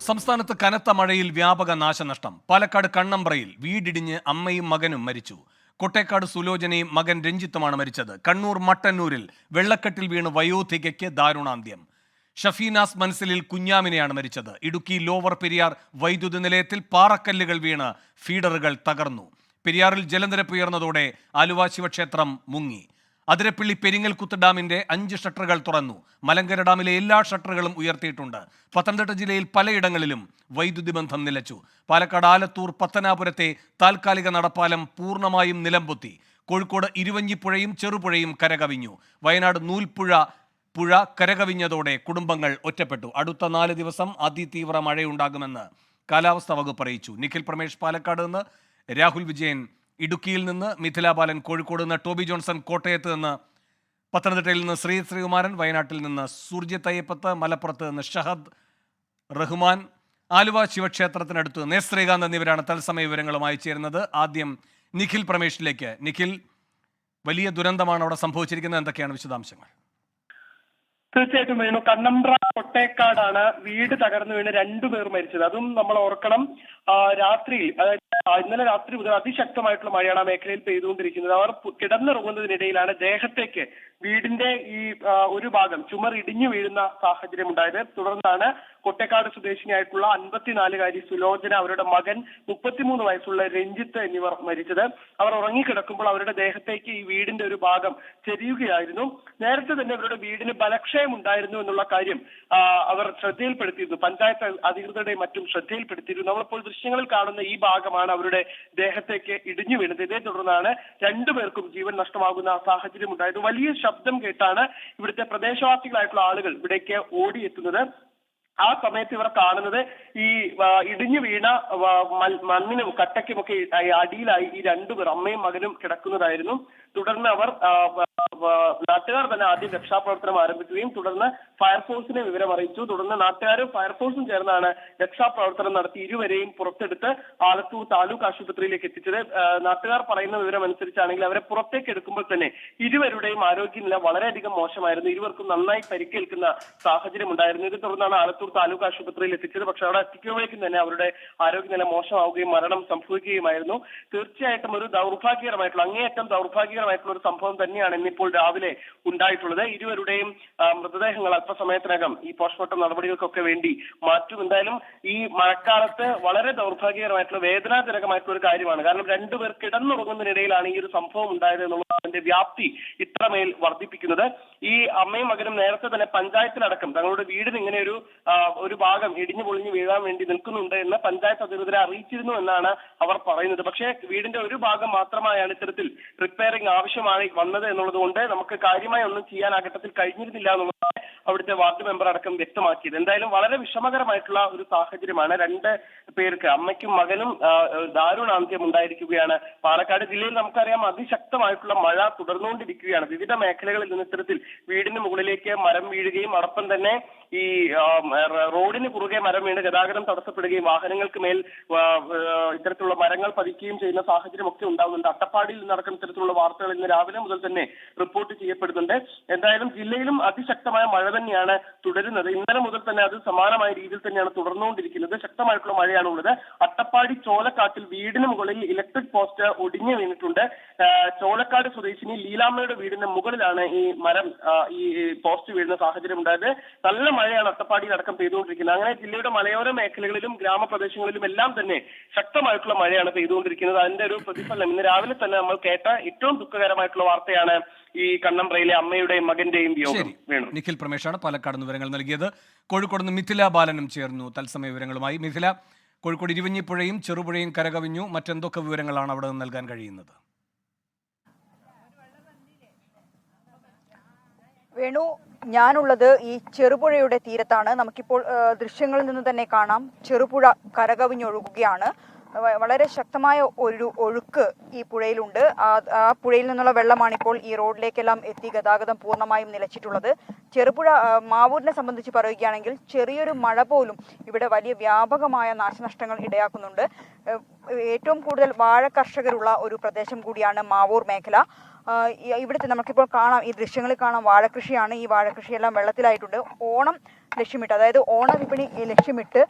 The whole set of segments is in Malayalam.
സംസ്ഥാനത്ത് കനത്ത മഴയിൽ വ്യാപക നാശനഷ്ടം. പാലക്കാട് കണ്ണമ്പ്രയിൽ വീടിടിഞ്ഞ് അമ്മയും മകനും മരിച്ചു. കൊട്ടേക്കാട് സുലോചനയും മകൻ രഞ്ജിത്തുമാണ് മരിച്ചത്. കണ്ണൂർ മട്ടന്നൂരിൽ വെള്ളക്കെട്ടിൽ വീണ് വയോധികയ്ക്ക് ദാരുണാന്ത്യം. ഷഫീനാസ് മൻസിലിൽ കുഞ്ഞാമിനെയാണ് മരിച്ചത്. ഇടുക്കി ലോവർ പെരിയാർ വൈദ്യുതി നിലയത്തിൽ പാറക്കല്ലുകൾ വീണ് ഫീഡറുകൾ തകർന്നു. പെരിയാറിൽ ജലനിരപ്പ് ഉയർന്നതോടെ ആലുവ ശിവക്ഷേത്രം മുങ്ങി. അതിരപ്പള്ളി പെരിങ്ങൽകുത്ത് ഡാമിന്റെ 5 ഷട്ടറുകൾ തുറന്നു. മലങ്കര ഡാമിലെ എല്ലാ ഷട്ടറുകളും ഉയർത്തിയിട്ടുണ്ട്. പത്തനംതിട്ട ജില്ലയിൽ പലയിടങ്ങളിലും വൈദ്യുതി ബന്ധം നിലച്ചു. പാലക്കാട് ആലത്തൂർ പത്തനാപുരത്തെ താൽക്കാലിക നടപ്പാലം പൂർണ്ണമായും നിലംപൊത്തി. കോഴിക്കോട് ഇരുവഞ്ഞിപ്പുഴയും ചെറുപുഴയും കരകവിഞ്ഞു. വയനാട് നൂൽപ്പുഴ കരകവിഞ്ഞതോടെ കുടുംബങ്ങൾ ഒറ്റപ്പെട്ടു. അടുത്ത 4 ദിവസം അതിതീവ്ര മഴയുണ്ടാകുമെന്ന് കാലാവസ്ഥാ വകുപ്പ് അറിയിച്ചു. നിഖിൽ പ്രമേഷ് പാലക്കാട് നിന്ന്, രാഹുൽ വിജയൻ ഇടുക്കിയിൽ നിന്ന്, മിഥില ബാലൻ കോഴിക്കോട് നിന്ന്, ടോബി ജോൺസൺ കോട്ടയത്ത് നിന്ന്, പത്തനംതിട്ടയിൽ നിന്ന് ശ്രീകുമാരൻ, വയനാട്ടിൽ നിന്ന് സൂർജിത്ത് അയ്യപ്പത്ത്, മലപ്പുറത്ത് നിന്ന് ഷഹദ് റഹ്മാൻ, ആലുവ ശിവക്ഷേത്രത്തിനടുത്ത് നേശ്രീകാന്ത് എന്നിവരാണ് തത്സമയ വിവരങ്ങളുമായി ചേരുന്നത്. ആദ്യം നിഖിൽ പ്രമേഷിലേക്ക്. നിഖിൽ, വലിയ ദുരന്തമാണ് അവിടെ സംഭവിച്ചിരിക്കുന്നത്. എന്തൊക്കെയാണ് വിശദാംശങ്ങൾ? തീർച്ചയായിട്ടും വേണു, കണ്ണമ്പ്ര കൊട്ടേക്കാടാണ് വീട് തകർന്നു വീണ് 2 പേർ മരിച്ചത്. അതും നമ്മൾ ഓർക്കണം, രാത്രിയിൽ, അതായത് ഇന്നലെ രാത്രി മുതൽ അതിശക്തമായിട്ടുള്ള മഴയാണ് ആ മേഖലയിൽ പെയ്തുകൊണ്ടിരിക്കുന്നത്. അവർ കിടന്നിറങ്ങുന്നതിനിടയിലാണ് ദേഹത്തേക്ക് വീടിന്റെ ഈ ഒരു ഭാഗം ചുമർ ഇടിഞ്ഞു വീഴുന്ന സാഹചര്യം ഉണ്ടായത്. തുടർന്നാണ് കൊട്ടേക്കാട് സ്വദേശിനിയായിട്ടുള്ള 54-കാരി സുലോചന, അവരുടെ മകൻ 33 വയസ്സുള്ള രഞ്ജിത്ത് എന്നിവർ മരിച്ചത്. അവർ ഉറങ്ങിക്കിടക്കുമ്പോൾ അവരുടെ ദേഹത്തേക്ക് ഈ വീടിന്റെ ഒരു ഭാഗം ചെരിയുകയായിരുന്നു. നേരത്തെ തന്നെ അവരുടെ വീടിന് ബലക്ഷയം ഉണ്ടായിരുന്നു എന്നുള്ള കാര്യം അവർ ശ്രദ്ധയിൽപ്പെടുത്തിയിരുന്നു. പഞ്ചായത്ത് അധികൃതരുടെയും മറ്റും ശ്രദ്ധയിൽപ്പെടുത്തിയിരുന്നു. നമ്മളിപ്പോൾ ദൃശ്യങ്ങളിൽ കാണുന്ന ഈ ഭാഗമാണ് അവരുടെ ദേഹത്തേക്ക് ഇടിഞ്ഞു വീണത്. ഇതേ തുടർന്നാണ് 2 പേർക്കും ജീവൻ നഷ്ടമാകുന്ന സാഹചര്യം ഉണ്ടായത്. വലിയ ശബ്ദം കേട്ടാണ് ഇവിടുത്തെ പ്രദേശവാസികളായിട്ടുള്ള ആളുകൾ ഇവിടേക്ക് ഓടിയെത്തുന്നത്. ആ സമയത്ത് ഇവർ കാണുന്നത് ഈ ഇടിഞ്ഞു വീണ മണ്ണിനും കട്ടയ്ക്കുമൊക്കെ അടിയിലായി ഈ 2 പേർ, അമ്മയും മകനും, കിടക്കുന്നതായിരുന്നു. തുടർന്ന് അവർ നാട്ടുകാർ തന്നെ ആദ്യം രക്ഷാപ്രവർത്തനം ആരംഭിക്കുകയും തുടർന്ന് ഫയർഫോഴ്സിനെ വിവരം അറിയിച്ചു. തുടർന്ന് നാട്ടുകാരും ഫയർഫോഴ്സും ചേർന്നാണ് രക്ഷാപ്രവർത്തനം നടത്തി ഇരുവരെയും പുറത്തെടുത്ത് ആലത്തൂർ താലൂക്ക് ആശുപത്രിയിലേക്ക് എത്തിച്ചത്. നാട്ടുകാർ പറയുന്ന വിവരം അനുസരിച്ചാണെങ്കിൽ അവരെ പുറത്തേക്ക് എടുക്കുമ്പോൾ തന്നെ ഇരുവരുടെയും ആരോഗ്യനില വളരെയധികം മോശമായിരുന്നു. ഇരുവർക്കും നന്നായി പരിക്കേൽക്കുന്ന സാഹചര്യം ഉണ്ടായിരുന്നു. ഇതേ തുടർന്നാണ് ആലത്തൂർ താലൂക്ക് ആശുപത്രിയിൽ എത്തിച്ചത്. പക്ഷെ അവിടെ എത്തിക്കുമ്പോഴേക്കും തന്നെ അവരുടെ ആരോഗ്യനില മോശമാവുകയും മരണം സംഭവിക്കുകയുമായിരുന്നു. തീർച്ചയായിട്ടും ഒരു ദൗർഭാഗ്യകരമായിട്ടുള്ള, അങ്ങേയറ്റം ദൗർഭാഗ്യകരമായിട്ടുള്ള ഒരു സംഭവം തന്നെയാണ് ഇന്നിപ്പോൾ രാവിലെ ഉണ്ടായിട്ടുള്ളത്. ഇരുവരുടെയും മൃതദേഹങ്ങൾ അല്പസമയത്തിനകം ഈ പോസ്റ്റ്മോർട്ടം നടപടികൾക്കൊക്കെ വേണ്ടി മാറ്റും. എന്തായാലും ഈ മഴക്കാലത്ത് വളരെ ദൗർഭാഗ്യകരമായിട്ടുള്ള, വേദനാജനകമായിട്ടുള്ള ഒരു കാര്യമാണ്. കാരണം 2 പേർ കിടന്നുറങ്ങുന്നതിനിടയിലാണ് ഈ ഒരു സംഭവം ഉണ്ടായത് എന്നുള്ളത് അതിന്റെ വ്യാപ്തി ഇത്രമേൽ വർദ്ധിപ്പിക്കുന്നത്. ഈ അമ്മയും മകനും നേരത്തെ തന്നെ പഞ്ചായത്തിലടക്കം തങ്ങളുടെ വീടിന് ഇങ്ങനെ ഒരു ഭാഗം ഇടിഞ്ഞു പൊളിഞ്ഞു വീഴാൻ വേണ്ടി നിൽക്കുന്നുണ്ട് എന്ന് പഞ്ചായത്ത് അധികൃതരെ അറിയിച്ചിരുന്നു എന്നാണ് അവർ പറയുന്നത്. പക്ഷേ വീടിന്റെ ഒരു ഭാഗം മാത്രമായാണ് ഇത്തരത്തിൽ റിപ്പയറിംഗ് ആവശ്യമായി വന്നത് എന്നുള്ളത് കൊണ്ട് നമുക്ക് കാര്യമായി ഒന്നും ചെയ്യാൻ ആ ഘട്ടത്തിൽ കഴിഞ്ഞിരുന്നില്ല എന്നുള്ളതാണ് അവിടുത്തെ വാർഡ് മെമ്പർ അടക്കം വ്യക്തമാക്കിയത്. എന്തായാലും വളരെ വിഷമകരമായിട്ടുള്ള ഒരു സാഹചര്യമാണ്. 2 പേർക്ക്, അമ്മയ്ക്കും മകനും, ദാരുണാന്ത്യം ഉണ്ടായിരിക്കുകയാണ്. പാലക്കാട് ജില്ലയിൽ നമുക്കറിയാം അതിശക്തമായിട്ടുള്ള മഴ തുടർന്നുകൊണ്ടിരിക്കുകയാണ്. വിവിധ മേഖലകളിൽ നിന്ന് ഇത്തരത്തിൽ വീടിന് മുകളിലേക്ക് മരം വീഴുകയും അതോടൊപ്പം തന്നെ ഈ റോഡിന് കുറുകെ മരം വീണ് ഗതാഗതം തടസ്സപ്പെടുകയും വാഹനങ്ങൾക്ക് മേൽ ഇത്തരത്തിലുള്ള മരങ്ങൾ പതിക്കുകയും ചെയ്യുന്ന സാഹചര്യം ഒക്കെ ഉണ്ടാകുന്നുണ്ട്. അട്ടപ്പാടിയിൽ നിന്നടക്കം ഇത്തരത്തിലുള്ള വാർത്തകൾ ഇന്ന് രാവിലെ മുതൽ തന്നെ റിപ്പോർട്ട് ചെയ്യപ്പെടുന്നുണ്ട്. എന്തായാലും ജില്ലയിലും അതിശക്തമായ മഴ തന്നെയാണ് തുടരുന്നത്. ഇന്നലെ മുതൽ തന്നെ അത് സമാനമായ രീതിയിൽ തന്നെയാണ് തുടർന്നുകൊണ്ടിരിക്കുന്നത്. ശക്തമായിട്ടുള്ള മഴയാണ് ഉള്ളത്. അട്ടപ്പാടി ചോലക്കാട്ടിൽ വീടിന് മുകളിൽ ഇലക്ട്രിക് പോസ്റ്റ് ഒടിഞ്ഞു വീണിട്ടുണ്ട്. ചോലക്കാട് സ്വദേശിനി ലീലാമ്മയുടെ വീടിന് മുകളിലാണ് ഈ മരം, ഈ പോസ്റ്റ് വീഴുന്ന സാഹചര്യം ഉണ്ടായത്. നല്ല മഴയാണ് അട്ടപ്പാടിയിൽ അടക്കം പെയ്തുകൊണ്ടിരിക്കുന്നത്. അങ്ങനെ ജില്ലയുടെ മലയോര മേഖലകളിലും ഗ്രാമപ്രദേശങ്ങളിലും എല്ലാം തന്നെ ശക്തമായിട്ടുള്ള മഴയാണ് പെയ്തുകൊണ്ടിരിക്കുന്നത്. അതിന്റെ ഒരു പ്രതിഫലനം ഇന്ന് രാവിലെ തന്നെ നമ്മൾ കേട്ട ഏറ്റവും ദുഃഖകരമായിട്ടുള്ള വാർത്തയാണ് ഈ കണ്ണമ്പ്രയിലെ അമ്മയുടെയും മകന്റെയും വിയോഗം. വേണം. നിഖിൽ പ്രമേഷാണ് പാലക്കാട് നിന്ന് വിവരങ്ങൾ നൽകിയത്. കോഴിക്കോട് നിന്ന് മിഥില ബാലനും ചേർന്നു തത്സമയ വിവരങ്ങളുമായി. മിഥില, കോഴിക്കോട് ഇരുവഞ്ഞിപ്പുഴയും ചെറുപുഴയും കരകവിഞ്ഞു. മറ്റെന്തൊക്കെ വിവരങ്ങളാണ് അവിടെ നിന്ന് നൽകാൻ കഴിയുന്നത്? വേണു, ഞാനുള്ളത് ഈ ചെറുപുഴയുടെ തീരത്താണ്. നമുക്കിപ്പോൾ ദൃശ്യങ്ങളിൽ നിന്ന് തന്നെ കാണാം, ചെറുപുഴ കരകവിഞ്ഞൊഴുകുകയാണ്. വളരെ ശക്തമായ ഒരു ഒഴുക്ക് ഈ പുഴയിലുണ്ട്. ആ പുഴയിൽ നിന്നുള്ള വെള്ളമാണിപ്പോൾ ഈ റോഡിലേക്കെല്ലാം എത്തി ഗതാഗതം പൂർണ്ണമായും നിലച്ചിട്ടുള്ളത്. ചെറുപുഴ മാവൂരിനെ സംബന്ധിച്ച് പറയുകയാണെങ്കിൽ ചെറിയൊരു മഴ പോലും ഇവിടെ വലിയ വ്യാപകമായ നാശനഷ്ടങ്ങൾ ഇടയാക്കുന്നുണ്ട്. ഏറ്റവും കൂടുതൽ വാഴ കർഷകരുള്ള ഒരു പ്രദേശം കൂടിയാണ് മാവൂർ മേഖല. ഇവിടുത്തെ നമുക്കിപ്പോൾ കാണാം, ഈ ദൃശ്യങ്ങളിൽ കാണാം വാഴകൃഷിയാണ്. ഈ വാഴകൃഷിയെല്ലാം വെള്ളത്തിലായിട്ടുണ്ട്. ഓണം ലക്ഷ്യമിട്ട്, അതായത് ഓണ വിപണി ലക്ഷ്യമിട്ട്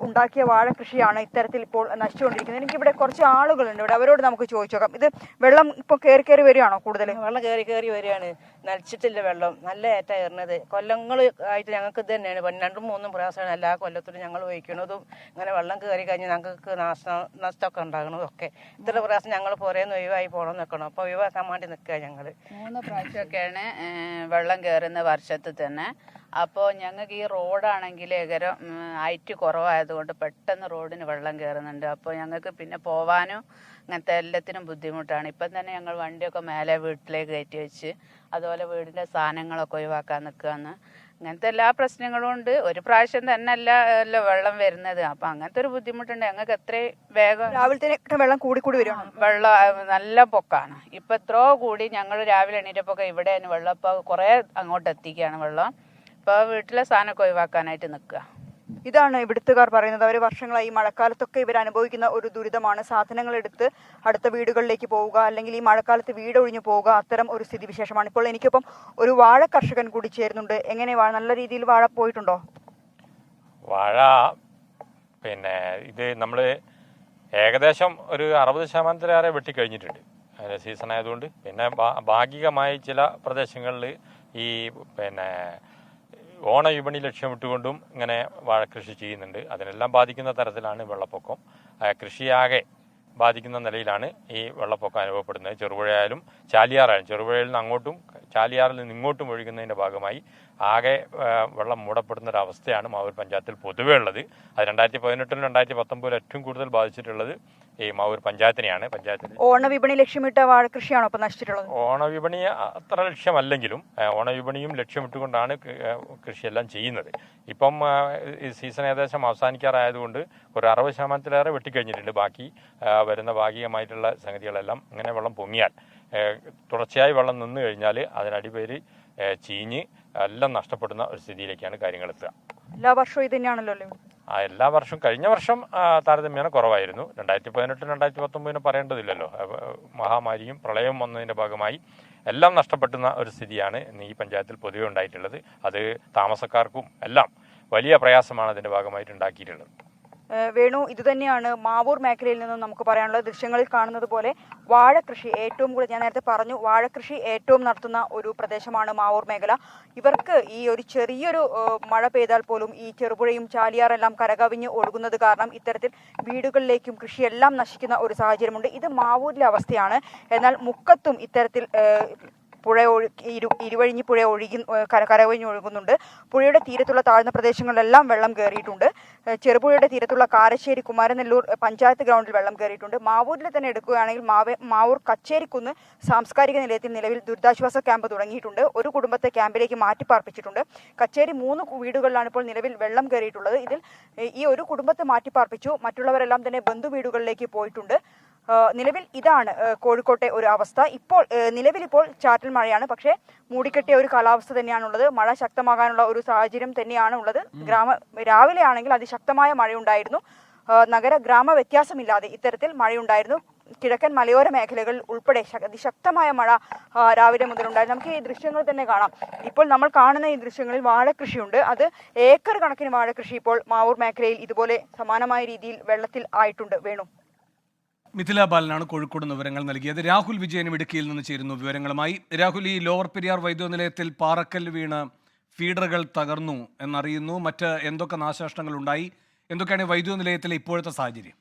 ഉണ്ടാക്കിയ വാഴ കൃഷിയാണ് ഇത്തരത്തിൽ ഇപ്പോൾ നശിച്ചുകൊണ്ടിരിക്കുന്നത്. എനിക്കിവിടെ കുറച്ച് ആളുകളുണ്ട്, ഇവിടെ അവരോട് നമുക്ക് ചോദിച്ചു നോക്കാം. ഇത് വെള്ളം ഇപ്പോൾ കയറി വരികയാണോ കൂടുതൽ? വെള്ളം കയറി വരികയാണ്. നനച്ചിട്ടില്ല വെള്ളം, നല്ല ഏറ്റാ കയറുന്നത്. കൊല്ലങ്ങൾ ആയിട്ട് ഞങ്ങൾക്ക് ഇത് തന്നെയാണ് 2-3 പ്രാവശ്യമാണ് എല്ലാ കൊല്ലത്തിലും ഞങ്ങൾ ഉപയോഗിക്കുന്നതും. ഇങ്ങനെ വെള്ളം കയറി കഴിഞ്ഞ് ഞങ്ങൾക്ക് നഷ്ടമൊക്കെ ഉണ്ടാകണതൊക്കെ. ഇത്ര പ്രാവശ്യം ഞങ്ങൾ പുറേന്ന് ഒഴിവായി പോകണം നിൽക്കണം. അപ്പോൾ ഒഴിവാക്കാൻ വേണ്ടി നിൽക്കുക ഞങ്ങൾ. 3 പ്രാവശ്യമൊക്കെയാണ് വെള്ളം കയറുന്ന വർഷത്തിൽ തന്നെ. അപ്പോൾ ഞങ്ങൾക്ക് ഈ റോഡാണെങ്കിൽ ഏകരം ഹൈറ്റ് കുറവായതുകൊണ്ട് പെട്ടെന്ന് റോഡിന് വെള്ളം കയറുന്നുണ്ട്. അപ്പോൾ ഞങ്ങൾക്ക് പിന്നെ പോവാനും അങ്ങനത്തെ എല്ലാത്തിനും ബുദ്ധിമുട്ടാണ്. ഇപ്പം തന്നെ ഞങ്ങൾ വണ്ടിയൊക്കെ മേലെ വീട്ടിലേക്ക് കയറ്റി വെച്ച് അതുപോലെ വീടിൻ്റെ സാധനങ്ങളൊക്കെ ഒഴിവാക്കാൻ നിൽക്കുകയാണ്. അങ്ങനത്തെ എല്ലാ പ്രശ്നങ്ങളും ഉണ്ട്. ഒരു പ്രാവശ്യം തന്നെ അല്ല വെള്ളം വരുന്നത്. അപ്പം അങ്ങനത്തെ ഒരു ബുദ്ധിമുട്ടുണ്ട് ഞങ്ങൾക്ക്. എത്രയും വേഗം രാവിലെ വെള്ളം കൂടി വരികയാണ്. വെള്ളം നല്ല പൊക്കാണ്. ഇപ്പം എത്രയോ കൂടി ഞങ്ങൾ രാവിലെ എണീറ്റപ്പൊക്കെ ഇവിടെയാണ് വെള്ളം. ഇപ്പോൾ കുറേ അങ്ങോട്ട് എത്തിക്കുകയാണ് വെള്ളം. ഇപ്പോൾ വീട്ടിലെ സാധനമൊക്കെ ഒഴിവാക്കാനായിട്ട് നിൽക്കുക. ഇതാണ് ഇവിടുത്തുകാർ പറയുന്നത്. അവർ വർഷങ്ങളായി മഴക്കാലത്തൊക്കെ ഇവർ അനുഭവിക്കുന്ന ഒരു ദുരിതമാണ്. സാധനങ്ങൾ എടുത്ത് അടുത്ത വീടുകളിലേക്ക് പോവുക, അല്ലെങ്കിൽ ഈ മഴക്കാലത്ത് വീടൊഴിഞ്ഞു പോവുക, അത്തരം ഒരു സ്ഥിതിവിശേഷമാണ്. ഇപ്പോൾ എനിക്കൊപ്പം ഒരു വാഴ കർഷകൻ കൂടി ചേരുന്നുണ്ട്. എങ്ങനെ നല്ല രീതിയിൽ വാഴ പോയിട്ടുണ്ടോ? വാഴ പിന്നെ ഇത് നമ്മൾ ഏകദേശം ഒരു 60% വെട്ടിക്കഴിഞ്ഞിട്ടുണ്ട് സീസൺ ആയതുകൊണ്ട്. പിന്നെ ഭാഗികമായി ചില പ്രദേശങ്ങളിൽ ഈ പിന്നെ ഓണവിപണി ലക്ഷ്യമിട്ടുകൊണ്ടും ഇങ്ങനെ വാഴക്കൃഷി ചെയ്യുന്നുണ്ട്. അതിനെല്ലാം ബാധിക്കുന്ന തരത്തിലാണ് വെള്ളപ്പൊക്കം. കൃഷിയാകെ ബാധിക്കുന്ന നിലയിലാണ് ഈ വെള്ളപ്പൊക്കം അനുഭവപ്പെടുന്നത്. ചെറുപുഴയായാലും ചാലിയാറായാലും, ചെറുപുഴയിൽ നിന്ന് അങ്ങോട്ടും ചാലിയാറിൽ നിന്ന് ഇങ്ങോട്ടും ഒഴുകുന്നതിൻ്റെ ഭാഗമായി ആകെ വെള്ളം മൂടപ്പെടുന്ന ഒരവസ്ഥയാണ് മാവൂർ പഞ്ചായത്തിൽ പൊതുവേ ഉള്ളത്. അത് 2018-ലും 2019-ലും ഏറ്റവും കൂടുതൽ ബാധിച്ചിട്ടുള്ളത് ഈ മാവൂർ പഞ്ചായത്തിനെയാണ്. പഞ്ചായത്തിൽ ഓണവിപണി ലക്ഷ്യമിട്ട വാഴ കൃഷിയാണോ ഇപ്പം നശിച്ചിട്ടുള്ളത്? ഓണവിപണി അത്ര ലക്ഷ്യമല്ലെങ്കിലും ഓണവിപണിയും ലക്ഷ്യമിട്ടുകൊണ്ടാണ് കൃഷിയെല്ലാം ചെയ്യുന്നത്. ഇപ്പം ഈ സീസൺ ഏകദേശം അവസാനിക്കാറായതുകൊണ്ട് ഒരു 60% വെട്ടിക്കഴിഞ്ഞിട്ടുണ്ട്. ബാക്കി വരുന്ന ഭാഗികമായിട്ടുള്ള സംഗതികളെല്ലാം ഇങ്ങനെ വെള്ളം പൊങ്ങിയാൽ, തുടർച്ചയായി വെള്ളം നിന്ന് കഴിഞ്ഞാൽ അതിനടിപേര് ചീഞ്ഞ് എല്ലാം നഷ്ടപ്പെടുന്ന ഒരു സ്ഥിതിയിലേക്കാണ് കാര്യങ്ങൾ എത്തുക. എല്ലാ വർഷവും ഇത് തന്നെയാണല്ലോ അല്ലേ? എല്ലാ വർഷവും കഴിഞ്ഞ വർഷം താരതമ്യേന കുറവായിരുന്നു. 2018-2019 പറയേണ്ടതില്ലല്ലോ. മഹാമാരിയും പ്രളയവും വന്നതിൻ്റെ ഭാഗമായി എല്ലാം നഷ്ടപ്പെടുന്ന ഒരു സ്ഥിതിയാണ് ഈ പഞ്ചായത്തിൽ പൊതുവെ ഉണ്ടായിട്ടുള്ളത്. അത് താമസക്കാർക്കും എല്ലാം വലിയ പ്രയാസമാണ് അതിൻ്റെ ഭാഗമായിട്ട് ഉണ്ടാക്കിയിട്ടുള്ളത്. വേണു, ഇതുതന്നെയാണ് മാവൂർ മേഖലയിൽ നിന്നും നമുക്ക് പറയാനുള്ളത്. ദൃശ്യങ്ങളിൽ കാണുന്നത് പോലെ വാഴ കൃഷി ഏറ്റവും കൂടുതൽ, ഞാൻ നേരത്തെ പറഞ്ഞു, വാഴ കൃഷി ഏറ്റവും നടത്തുന്ന ഒരു പ്രദേശമാണ് മാവൂർ മേഖല. ഇവർക്ക് ഈ ഒരു ചെറിയൊരു മഴ പെയ്താൽ പോലും ഈ ചെറുപുഴയും ചാലിയാറെല്ലാം കരകവിഞ്ഞ് ഒഴുകുന്നത് കാരണം ഇത്തരത്തിൽ വീടുകളിലേക്കും കൃഷിയെല്ലാം നശിക്കുന്ന ഒരു സാഹചര്യമുണ്ട്. ഇത് മാവൂരിലെ അവസ്ഥയാണ്. എന്നാൽ മുക്കത്തും ഇത്തരത്തിൽ ഇരുവഴിഞ്ഞി പുഴ കരകവിഞ്ഞ് ഒഴുകുന്നുണ്ട്. പുഴയുടെ തീരത്തുള്ള താഴ്ന്ന പ്രദേശങ്ങളിലെല്ലാം വെള്ളം കയറിയിട്ടുണ്ട്. ചെറുപുഴയുടെ തീരത്തുള്ള കാരശ്ശേരി കുമാരനെല്ലൂർ പഞ്ചായത്ത് ഗ്രൗണ്ടിൽ വെള്ളം കയറിയിട്ടുണ്ട്. മാവൂരിൽ തന്നെ എടുക്കുകയാണെങ്കിൽ മാവൂർ കച്ചേരിക്കുന്ന് സാംസ്കാരിക നിലയത്തിൽ നിലവിൽ ദുരിതാശ്വാസ ക്യാമ്പ് തുടങ്ങിയിട്ടുണ്ട്. ഒരു കുടുംബത്തെ ക്യാമ്പിലേക്ക് മാറ്റിപ്പാർപ്പിച്ചിട്ടുണ്ട്. കച്ചേരി 3 വീടുകളിലാണ് ഇപ്പോൾ നിലവിൽ വെള്ളം കയറിയിട്ടുള്ളത്. ഇതിൽ ഈ ഒരു കുടുംബത്തെ മാറ്റിപ്പാർപ്പിച്ചു. മറ്റുള്ളവരെല്ലാം തന്നെ ബന്ധുവീടുകളിലേക്ക് പോയിട്ടുണ്ട്. നിലവിൽ ഇതാണ് കോഴിക്കോട്ടെ ഒരു അവസ്ഥ. നിലവിലിപ്പോൾ ചാറ്റൽ മഴയാണ്, പക്ഷേ മൂടിക്കെട്ടിയ ഒരു കാലാവസ്ഥ തന്നെയാണുള്ളത്. മഴ ശക്തമാകാനുള്ള ഒരു സാഹചര്യം തന്നെയാണ് ഉള്ളത്. രാവിലെ ആണെങ്കിൽ അതിശക്തമായ മഴയുണ്ടായിരുന്നു. നഗര ഗ്രാമ വ്യത്യാസമില്ലാതെ ഇത്തരത്തിൽ മഴയുണ്ടായിരുന്നു. കിഴക്കൻ മലയോര മേഖലകളിൽ ഉൾപ്പെടെ അതിശക്തമായ മഴ രാവിലെ മുതലുണ്ടായിരുന്നു. നമുക്ക് ഈ ദൃശ്യങ്ങൾ തന്നെ കാണാം. ഇപ്പോൾ നമ്മൾ കാണുന്ന ഈ ദൃശ്യങ്ങളിൽ വാഴക്കൃഷിയുണ്ട്. അത് ഏക്കർ കണക്കിന് വാഴക്കൃഷി ഇപ്പോൾ മാവൂർ മേഖലയിൽ ഇതുപോലെ സമാനമായ രീതിയിൽ വെള്ളത്തിൽ ആയിട്ടുണ്ട്. വേണു, മിഥില ബാലനാണ് കോഴിക്കോട് വിവരങ്ങൾ നൽകിയത്. രാഹുൽ വിജയനും ഇടുക്കിയിൽ നിന്ന് ചേരുന്നു വിവരങ്ങളുമായി. രാഹുൽ, ഈ ലോവർ പെരിയാർ വൈദ്യുത നിലയത്തിൽ പാറക്കല്ല് വീണ് ഫീഡറുകൾ തകർന്നു എന്നറിയുന്നു. മറ്റ് എന്തൊക്കെ നാശനഷ്ടങ്ങൾ ഉണ്ടായി? എന്തൊക്കെയാണ് വൈദ്യുത നിലയത്തിലെ ഇപ്പോഴത്തെ സാഹചര്യം?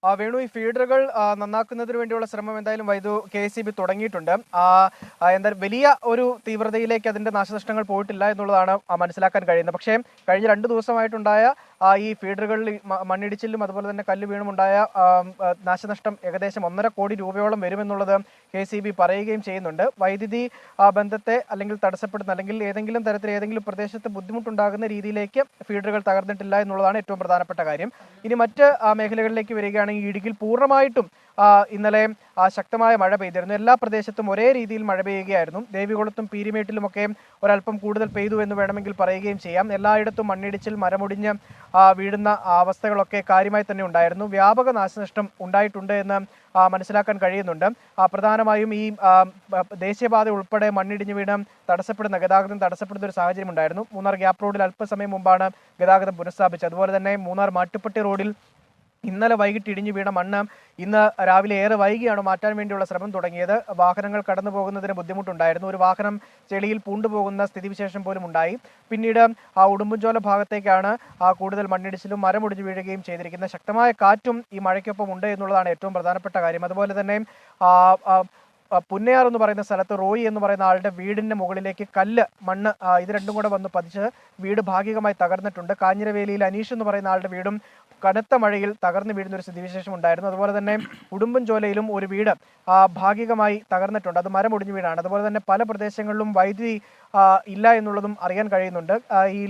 വേണു, ഈ ഫീഡറുകൾ നന്നാക്കുന്നതിന് വേണ്ടിയുള്ള ശ്രമം എന്തായാലും KSEB തുടങ്ങിയിട്ടുണ്ട്. എന്തായാലും വലിയ ഒരു തീവ്രതയിലേക്ക് അതിന്റെ നാശനഷ്ടങ്ങൾ പോയിട്ടില്ല എന്നുള്ളതാണ് മനസ്സിലാക്കാൻ കഴിയുന്നത്. പക്ഷേ കഴിഞ്ഞ 2 ദിവസമായിട്ടുണ്ടായ ഈ ഫീഡറുകളിൽ മണ്ണിടിച്ചിലും അതുപോലെ തന്നെ കല്ല് വീണുമുണ്ടായ നാശനഷ്ടം ഏകദേശം 1.5 കോടി രൂപയോളം വരുമെന്നുള്ളത് KSEB പറയുകയും ചെയ്യുന്നുണ്ട്. വൈദ്യുതി ബന്ധത്തെ അല്ലെങ്കിൽ തടസ്സപ്പെടുന്ന, അല്ലെങ്കിൽ ഏതെങ്കിലും തരത്തിൽ ഏതെങ്കിലും പ്രദേശത്ത് ബുദ്ധിമുട്ടുണ്ടാകുന്ന രീതിയിലേക്ക് ഫീഡറുകൾ തകർന്നിട്ടില്ല എന്നുള്ളതാണ് ഏറ്റവും പ്രധാനപ്പെട്ട കാര്യം. ഇനി മറ്റ് മേഖലകളിലേക്ക് വരികയാണ്. നോക്കുകയാണെങ്കിൽ ഇടുക്കിയിൽ പൂർണ്ണമായിട്ടും ഇന്നലെ ശക്തമായ മഴ പെയ്തിരുന്നു. എല്ലാ പ്രദേശത്തും ഒരേ രീതിയിൽ മഴ പെയ്യുകയായിരുന്നു. ദേവികുളത്തും പീരിമേട്ടിലുമൊക്കെ ഒരല്പം കൂടുതൽ പെയ്തു എന്ന് വേണമെങ്കിൽ പറയുകയും ചെയ്യാം. എല്ലായിടത്തും മണ്ണിടിച്ചിൽ, മരമൊടിഞ്ഞ് വീഴുന്ന അവസ്ഥകളൊക്കെ കാര്യമായി തന്നെ ഉണ്ടായിരുന്നു. വ്യാപക നാശനഷ്ടം ഉണ്ടായിട്ടുണ്ട് എന്ന് മനസ്സിലാക്കാൻ കഴിയുന്നുണ്ട്. പ്രധാനമായും ഈ ദേശീയപാത ഉൾപ്പെടെ മണ്ണിടിഞ്ഞ് വീണ് ഗതാഗതം തടസ്സപ്പെടുന്ന ഒരു സാഹചര്യം ഉണ്ടായിരുന്നു. മൂന്നാർ ഗ്യാപ്പ് റോഡിൽ അല്പസമയം മുമ്പാണ് ഗതാഗതം പുനഃസ്ഥാപിച്ചത്. അതുപോലെ തന്നെ മൂന്നാർ മാട്ടുപ്പെട്ടി റോഡിൽ ഇന്നലെ വൈകിട്ട് ഇടിഞ്ഞു വീണ മണ്ണ് ഇന്ന് രാവിലെ ഏറെ വൈകിയാണ് മാറ്റാൻ വേണ്ടിയുള്ള ശ്രമം തുടങ്ങിയത്. വാഹനങ്ങൾ കടന്നു പോകുന്നതിന് ബുദ്ധിമുട്ടുണ്ടായിരുന്നു. ഒരു വാഹനം ചെളിയിൽ പൂണ്ടുപോകുന്ന സ്ഥിതിവിശേഷം പോലും ഉണ്ടായി. പിന്നീട് ഉടുമ്പൻചോല ഭാഗത്തേക്കാണ് കൂടുതൽ മണ്ണിടിച്ചിലും മരമൊടിഞ്ഞു വീഴുകയും ചെയ്തിരിക്കുന്നത്. ശക്തമായ കാറ്റും ഈ മഴയ്ക്കൊപ്പം ഉണ്ട് എന്നുള്ളതാണ് ഏറ്റവും പ്രധാനപ്പെട്ട കാര്യം. അതുപോലെ തന്നെ പുന്നയാർ എന്ന് പറയുന്ന സ്ഥലത്ത് റോയി എന്ന് പറയുന്ന ആളുടെ വീടിന്റെ മുകളിലേക്ക് മണ്ണ് ഇത് രണ്ടും കൂടെ വന്ന് പതിച്ച് വീട് ഭാഗികമായി തകർന്നിട്ടുണ്ട്. കാഞ്ഞിരവേലിയിൽ അനീഷ് എന്ന് പറയുന്ന ആളുടെ വീടും കനത്ത മഴയിൽ തകർന്നു വീഴുന്ന ഒരു സ്ഥിതിവിശേഷം ഉണ്ടായിരുന്നു. അതുപോലെ തന്നെ ഉടുമ്പൻചോലയിലും ഒരു വീട് ഭാഗികമായി തകർന്നിട്ടുണ്ട്. അത് മരമൊടിഞ്ഞു വീടാണ്. അതുപോലെ തന്നെ പല പ്രദേശങ്ങളിലും വൈദ്യുതി ഇല്ല എന്നുള്ളതും അറിയാൻ കഴിയുന്നുണ്ട്. ഈ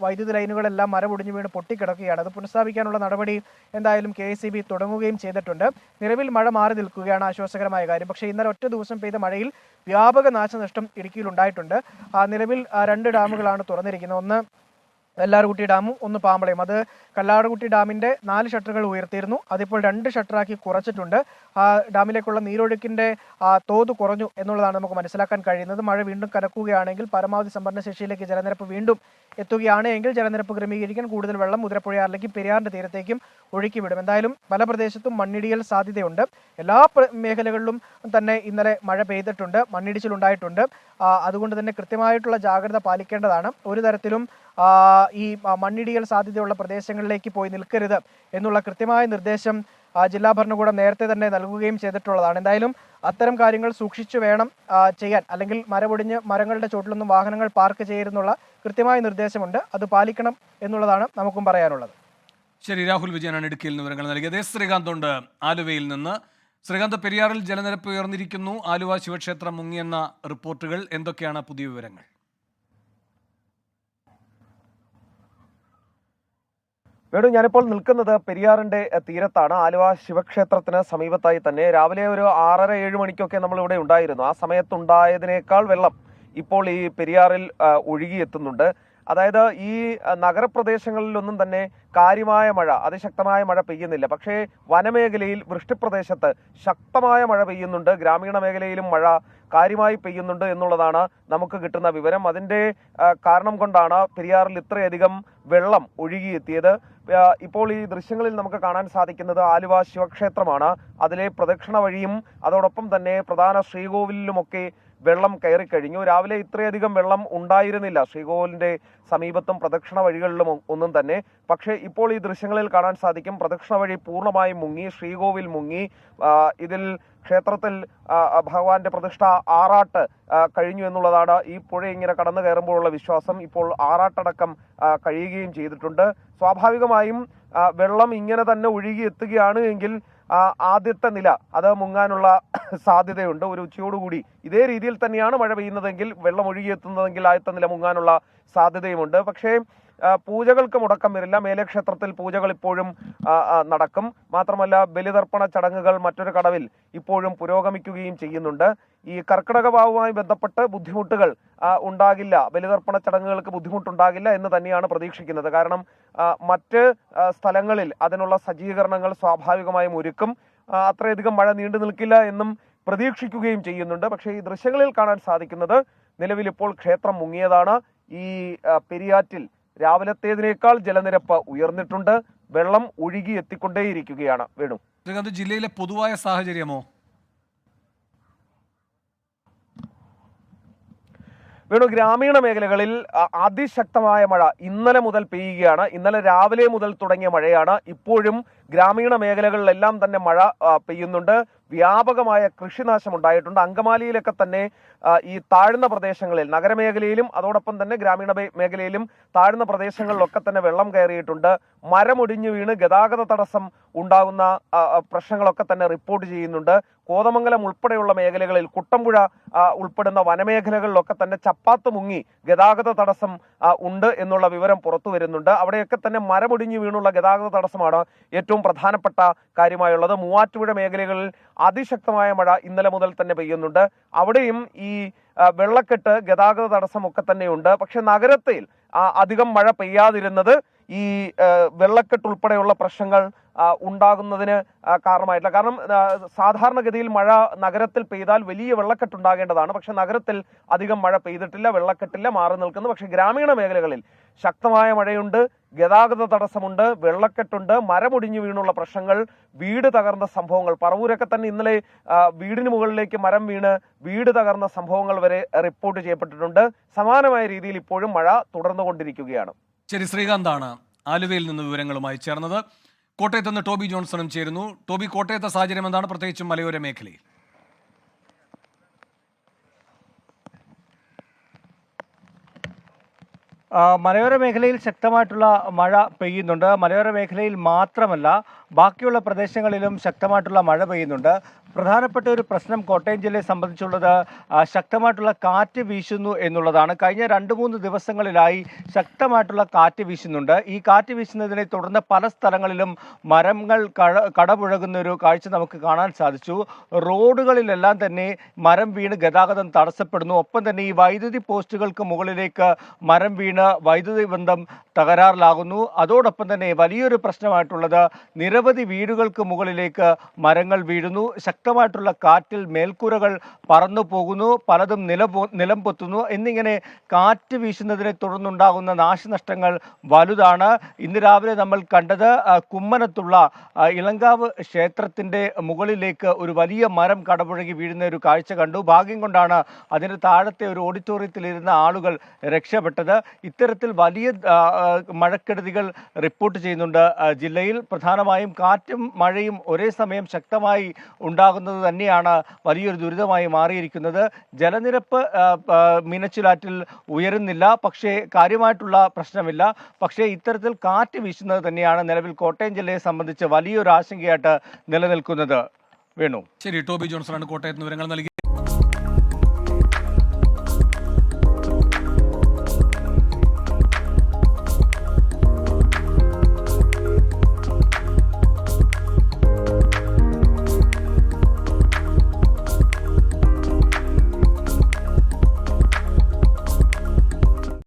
വൈദ്യുതി ലൈനുകളെല്ലാം മരമൊടിഞ്ഞു വീണ് പൊട്ടിക്കിടക്കുകയാണ്. അത് പുനഃസ്ഥാപിക്കാനുള്ള നടപടി എന്തായാലും KSEB തുടങ്ങുകയും ചെയ്തിട്ടുണ്ട്. നിലവിൽ മഴ മാറി നിൽക്കുകയാണ്, ആശ്വാസകരമായ കാര്യം. പക്ഷേ ഇന്നലെ ഒറ്റ ദിവസം പെയ്ത മഴയിൽ വ്യാപക നാശനഷ്ടം ഇടുക്കിയിൽ ഉണ്ടായിട്ടുണ്ട്. നിലവിൽ 2 ഡാമുകളാണ് തുറന്നിരിക്കുന്നത്. ഒന്ന് കല്ലാർകുട്ടി ഡാമും ഒന്ന് പാമ്പളയും. അത് കല്ലാർകുട്ടി ഡാമിന്റെ 4 ഷട്ടറുകൾ ഉയർത്തിയിരുന്നു. അതിപ്പോൾ 2 ഷട്ടറാക്കി കുറച്ചിട്ടുണ്ട്. ഡാമിലേക്കുള്ള നീരൊഴുക്കിന്റെ തോത് കുറഞ്ഞു എന്നുള്ളതാണ് നമുക്ക് മനസ്സിലാക്കാൻ കഴിയുന്നത്. മഴ വീണ്ടും കനക്കുകയാണെങ്കിൽ പരമാവധി സംഭരണശേഷിയിലേക്ക് ജലനിരപ്പ് വീണ്ടും എത്തുകയാണെങ്കിൽ ജലനിരപ്പ് ക്രമീകരിക്കാൻ കൂടുതൽ വെള്ളം മുതിരപ്പുഴയാറിലേക്കും പെരിയാറിന്റെ തീരത്തേക്കും ഒഴുക്കിവിടും. എന്തായാലും പല പ്രദേശത്തും മണ്ണിടിയൽ സാധ്യതയുണ്ട്. എല്ലാ മേഖലകളിലും തന്നെ ഇന്നലെ മഴ പെയ്തിട്ടുണ്ട്, മണ്ണിടിച്ചിലുണ്ടായിട്ടുണ്ട്. അതുകൊണ്ട് തന്നെ കൃത്യമായിട്ടുള്ള ജാഗ്രത പാലിക്കേണ്ടതാണ്. ഒരു തരത്തിലും ഈ മണ്ണിടിയൽ സാധ്യതയുള്ള പ്രദേശങ്ങളിലേക്ക് പോയി നിൽക്കരുത് എന്നുള്ള കൃത്യമായ നിർദ്ദേശം ജില്ലാ ഭരണകൂടം നേരത്തെ തന്നെ നൽകുകയും ചെയ്തിട്ടുള്ളതാണ്. എന്തായാലും അത്തരം കാര്യങ്ങൾ സൂക്ഷിച്ചു വേണം ചെയ്യാൻ. അല്ലെങ്കിൽ മരമൊടിഞ്ഞ് മരങ്ങളുടെ ചോട്ടിലൊന്നും വാഹനങ്ങൾ പാർക്ക് ചെയ്യരുതെന്നുള്ള കൃത്യമായ നിർദ്ദേശമുണ്ട്. അത് പാലിക്കണം എന്നുള്ളതാണ് നമുക്കും പറയാനുള്ളത്. ശരി, രാഹുൽ വിജയനാണ് ഇടുക്കിയിൽ നിന്ന് വിവരങ്ങൾ നൽകിയത്. ശ്രീകാന്ത് ഉണ്ട് ആലുവയിൽ നിന്ന്. ശ്രീകാന്ത്, പെരിയാറിൽ ജലനിരപ്പ് ഉയർന്നിരിക്കുന്നു, ആലുവ ശിവക്ഷേത്രം മുങ്ങിയെന്ന റിപ്പോർട്ടുകൾ, എന്തൊക്കെയാണ് പുതിയ വിവരങ്ങൾ? വേണു, ഞാനിപ്പോൾ നിൽക്കുന്നത് പെരിയാറിന്റെ തീരത്താണ്. ആലുവ ശിവക്ഷേത്രത്തിന് സമീപത്തായി തന്നെ. രാവിലെ ഒരു 6:30-7 മണിക്കൊക്കെ നമ്മൾ ഇവിടെ ഉണ്ടായിരുന്നു. ആ സമയത്തുണ്ടായതിനേക്കാൾ വെള്ളം ഇപ്പോൾ ഈ പെരിയാറിൽ ഒഴുകിയെത്തുന്നുണ്ട്. അതായത് ഈ നഗരപ്രദേശങ്ങളിലൊന്നും തന്നെ കാര്യമായ മഴ, അതിശക്തമായ മഴ പെയ്യുന്നില്ല. പക്ഷേ വനമേഖലയിൽ, വൃഷ്ടിപ്രദേശത്ത് ശക്തമായ മഴ പെയ്യുന്നുണ്ട്. ഗ്രാമീണ മേഖലയിലും മഴ കാര്യമായി പെയ്യുന്നുണ്ട് എന്നുള്ളതാണ് നമുക്ക് കിട്ടുന്ന വിവരം. അതിന്റെ കാരണം കൊണ്ടാണ് പെരിയാറിൽ ഇത്രയധികം വെള്ളം ഒഴുകിയെത്തിയത്. ഇപ്പോൾ ഈ ദൃശ്യങ്ങളിൽ നമുക്ക് കാണാൻ സാധിക്കുന്നത് ആലുവ ശിവക്ഷേത്രമാണ്. അതിലെ പ്രദക്ഷിണ വഴിയും അതോടൊപ്പം തന്നെ പ്രധാന ശ്രീകോവിലിലുമൊക്കെ വെള്ളം കയറിക്കഴിഞ്ഞു. രാവിലെ ഇത്രയധികം വെള്ളം ഉണ്ടായിരുന്നില്ല ശ്രീകോവിലിന്റെ സമീപത്തും പ്രദക്ഷിണ വഴികളിലും ഒന്നും തന്നെ. പക്ഷേ ഇപ്പോൾ ഈ ദൃശ്യങ്ങളിൽ കാണാൻ സാധിക്കും പ്രദക്ഷിണ വഴി പൂർണ്ണമായും മുങ്ങി, ശ്രീകോവിൽ മുങ്ങി. ഇതിൽ ക്ഷേത്രത്തിൽ ഭഗവാന്റെ പ്രതിഷ്ഠ ആറാട്ട് കഴിഞ്ഞു എന്നുള്ളതാണ് ഈ പുഴ ഇങ്ങനെ കടന്നു കയറുമ്പോഴുള്ള വിശ്വാസം. ഇപ്പോൾ ആറാട്ടടക്കം കഴിയുകയും ചെയ്തിട്ടുണ്ട്. സ്വാഭാവികമായും വെള്ളം ഇങ്ങനെ തന്നെ ഒഴുകി എത്തുകയാണ് എങ്കിൽ ആദ്യത്തെ നില അത് മുങ്ങാനുള്ള സാധ്യതയുണ്ട്. ഒരു ഉച്ചയോടുകൂടി ഇതേ രീതിയിൽ തന്നെയാണ് മഴ പെയ്യുന്നതെങ്കിൽ, വെള്ളം ഒഴുകിയെത്തുന്നതെങ്കിൽ ആദ്യത്തെ നില മുങ്ങാനുള്ള സാധ്യതയുമുണ്ട്. പക്ഷേ പൂജകൾക്ക് മുടക്കം വരില്ല. മേലക്ഷേത്രത്തിൽ പൂജകൾ ഇപ്പോഴും നടക്കും. മാത്രമല്ല ബലിതർപ്പണ ചടങ്ങുകൾ മറ്റൊരു കടവിൽ ഇപ്പോഴും പുരോഗമിക്കുകയും ചെയ്യുന്നുണ്ട്. ഈ കർക്കിടക വാവുമായി ബന്ധപ്പെട്ട് ബുദ്ധിമുട്ടുകൾ ഉണ്ടാകില്ല, ബലിതർപ്പണ ചടങ്ങുകൾക്ക് ബുദ്ധിമുട്ടുണ്ടാകില്ല എന്ന് തന്നെയാണ് പ്രതീക്ഷിക്കുന്നത്. കാരണം മറ്റ് സ്ഥലങ്ങളിൽ അതിനുള്ള സജ്ജീകരണങ്ങൾ സ്വാഭാവികമായും ഒരുക്കും. അത്രയധികം മഴ നീണ്ടു നിൽക്കില്ല എന്നും പ്രതീക്ഷിക്കുകയും ചെയ്യുന്നുണ്ട്. പക്ഷേ ഈ ദൃശ്യങ്ങളിൽ കാണാൻ സാധിക്കുന്നത് നിലവിൽ ഇപ്പോൾ ക്ഷേത്രം മുങ്ങിയതാണ്. ഈ പെരിയാറ്റിൽ രാവിലത്തേതിനേക്കാൾ ജലനിരപ്പ് ഉയർന്നിട്ടുണ്ട്. വെള്ളം ഒഴുകി എത്തിക്കൊണ്ടേയിരിക്കുകയാണ്. വേണു, ശ്രീകാന്ത്, ജില്ലയിലെ പൊതുവായ സാഹചര്യമോ? വേണു, ഗ്രാമീണ മേഖലകളിൽ അതിശക്തമായ മഴ ഇന്നലെ മുതൽ പെയ്യുകയാണ്. ഇന്നലെ രാവിലെ മുതൽ തുടങ്ങിയ മഴയാണ്. ഇപ്പോഴും ഗ്രാമീണ മേഖലകളിലെല്ലാം തന്നെ മഴ പെയ്യുന്നുണ്ട്. വ്യാപകമായ കൃഷിനാശം ഉണ്ടായിട്ടുണ്ട്. അങ്കമാലിയിലൊക്കെ തന്നെ ഈ താഴ്ന്ന പ്രദേശങ്ങളിൽ, നഗരമേഖലയിലും അതോടൊപ്പം തന്നെ ഗ്രാമീണ മേഖലയിലും താഴ്ന്ന പ്രദേശങ്ങളിലൊക്കെ തന്നെ വെള്ളം കയറിയിട്ടുണ്ട്. മരമൊടിഞ്ഞു വീണ് ഗതാഗത തടസ്സം ഉണ്ടാകുന്ന പ്രശ്നങ്ങളൊക്കെ തന്നെ റിപ്പോർട്ട് ചെയ്യുന്നുണ്ട്. കോതമംഗലം ഉൾപ്പെടെയുള്ള മേഖലകളിൽ, കുട്ടമ്പുഴ ഉൾപ്പെടുന്ന വനമേഖലകളിലൊക്കെ തന്നെ ചപ്പാത്ത് മുങ്ങി ഗതാഗത തടസ്സം ഉണ്ട് എന്നുള്ള വിവരം പുറത്തു വരുന്നുണ്ട്. അവിടെയൊക്കെ തന്നെ മരമൊടിഞ്ഞു വീണുള്ള ഗതാഗത തടസ്സമാണ് ഏറ്റവും ഏറ്റവും പ്രധാനപ്പെട്ട കാര്യമായുള്ളത്. മൂവാറ്റുപുഴ മേഖലകളിൽ അതിശക്തമായ മഴ ഇന്നലെ മുതൽ തന്നെ പെയ്യുന്നുണ്ട്. അവിടെയും ഈ വെള്ളക്കെട്ട്, ഗതാഗത തടസ്സമൊക്കെ തന്നെയുണ്ട്. പക്ഷെ നഗരത്തിൽ അധികം മഴ പെയ്യാതിരുന്നത് ഈ വെള്ളക്കെട്ട് ഉൾപ്പെടെയുള്ള പ്രശ്നങ്ങൾ ഉണ്ടാകുന്നതിന് കാരണമായിട്ടില്ല. കാരണം സാധാരണഗതിയിൽ മഴ നഗരത്തിൽ പെയ്താൽ വലിയ വെള്ളക്കെട്ടുണ്ടാകേണ്ടതാണ്. പക്ഷെ നഗരത്തിൽ അധികം മഴ പെയ്തിട്ടില്ല, വെള്ളക്കെട്ടില്ല, മാറി നിൽക്കുന്നു. പക്ഷെ ഗ്രാമീണ മേഖലകളിൽ ശക്തമായ മഴയുണ്ട്, ഗതാഗത തടസ്സമുണ്ട്, വെള്ളക്കെട്ടുണ്ട്, മരമൊടിഞ്ഞു വീണുള്ള പ്രശ്നങ്ങൾ, വീട് തകർന്ന സംഭവങ്ങൾ. പറവൂരൊക്കെ തന്നെ ഇന്നലെ വീടിന് മുകളിലേക്ക് മരം വീണ് വീട് തകർന്ന സംഭവങ്ങൾ വരെ റിപ്പോർട്ട് ചെയ്യപ്പെട്ടിട്ടുണ്ട്. സമാനമായ രീതിയിൽ ഇപ്പോഴും മഴ തുടർന്നുകൊണ്ടിരിക്കുകയാണ്. ശരി, ശ്രീകാന്താണ് ആലുവയിൽ നിന്ന് വിവരങ്ങളുമായി ചേർന്നത്. കോട്ടയത്ത് നിന്ന് ടോബി ജോൺസണും ചേരുന്നു. ടോബി, കോട്ടയത്തെ സാഹചര്യം എന്താണ്, പ്രത്യേകിച്ചും മലയോര മേഖലയിൽ? മലയോര മേഖലയിൽ ശക്തമായിട്ടുള്ള മഴ പെയ്യുന്നുണ്ട്. മലയോര മേഖലയിൽ മാത്രമല്ല ബാക്കിയുള്ള പ്രദേശങ്ങളിലും ശക്തമായിട്ടുള്ള മഴ പെയ്യുന്നുണ്ട്. പ്രധാനപ്പെട്ട ഒരു പ്രശ്നം കോട്ടയം ജില്ലയെ സംബന്ധിച്ചുള്ളത് ശക്തമായിട്ടുള്ള കാറ്റ് വീശുന്നു എന്നുള്ളതാണ്. കഴിഞ്ഞ 2-3 ദിവസങ്ങളിലായി ശക്തമായിട്ടുള്ള കാറ്റ് വീശുന്നുണ്ട്. ഈ കാറ്റ് വീശുന്നതിനെ തുടർന്ന് പല സ്ഥലങ്ങളിലും മരങ്ങൾ കടപുഴകുന്ന ഒരു കാഴ്ച നമുക്ക് കാണാൻ സാധിച്ചു. റോഡുകളിലെല്ലാം തന്നെ മരം വീണ് ഗതാഗതം തടസ്സപ്പെടുന്നു. ഒപ്പം തന്നെ ഈ വൈദ്യുതി പോസ്റ്റുകൾക്ക് മുകളിലേക്ക് മരം വീണ് വൈദ്യുതി ബന്ധം തകരാറിലാകുന്നു. അതോടൊപ്പം തന്നെ വലിയൊരു പ്രശ്നമായിട്ടുള്ളത് നിരവധി വീടുകൾക്ക് മുകളിലേക്ക് മരങ്ങൾ വീഴുന്നു. ശക്തമായിട്ടുള്ള കാറ്റിൽ മേൽക്കൂരകൾ പറന്നു പോകുന്നു, പലതും നിലം പൊത്തുന്നു. എന്നിങ്ങനെ കാറ്റ് വീശുന്നതിനെ തുടർന്നുണ്ടാകുന്ന നാശനഷ്ടങ്ങൾ വലുതാണ്. ഇന്ന് രാവിലെ നമ്മൾ കണ്ടത് കുമ്മനത്തുള്ള ഇളങ്കാവ് ക്ഷേത്രത്തിന്റെ മുകളിലേക്ക് ഒരു വലിയ മരം കടപുഴകി വീഴുന്ന ഒരു കാഴ്ച കണ്ടു. ഭാഗ്യം കൊണ്ടാണ് അതിന് താഴത്തെ ഒരു ഓഡിറ്റോറിയത്തിൽ ഇരുന്ന ആളുകൾ രക്ഷപ്പെട്ടത്. ഇത്തരത്തിൽ വലിയ മഴക്കെടുതികൾ റിപ്പോർട്ട് ചെയ്യുന്നുണ്ട് ജില്ലയിൽ. പ്രധാനമായും കാറ്റും മഴയും ഒരേ സമയം ശക്തമായി ഉണ്ടാകുന്നത് തന്നെയാണ് വലിയൊരു ദുരിതമായി മാറിയിരിക്കുന്നത്. ജലനിരപ്പ് മീനച്ചിലാറ്റിൽ ഉയരുന്നില്ല, പക്ഷേ കാര്യമായിട്ടുള്ള പ്രശ്നമില്ല. പക്ഷേ ഇത്തരത്തിൽ കാറ്റ് വീശുന്നത് തന്നെയാണ് നിലവിൽ കോട്ടയം ജില്ലയെ സംബന്ധിച്ച് വലിയൊരു ആശങ്കയായിട്ട് നിലനിൽക്കുന്നത്. വേണു. ശരി, ടോബി ജോൺസണാണ് കോട്ടയത്ത് വിവരങ്ങൾ നൽകി.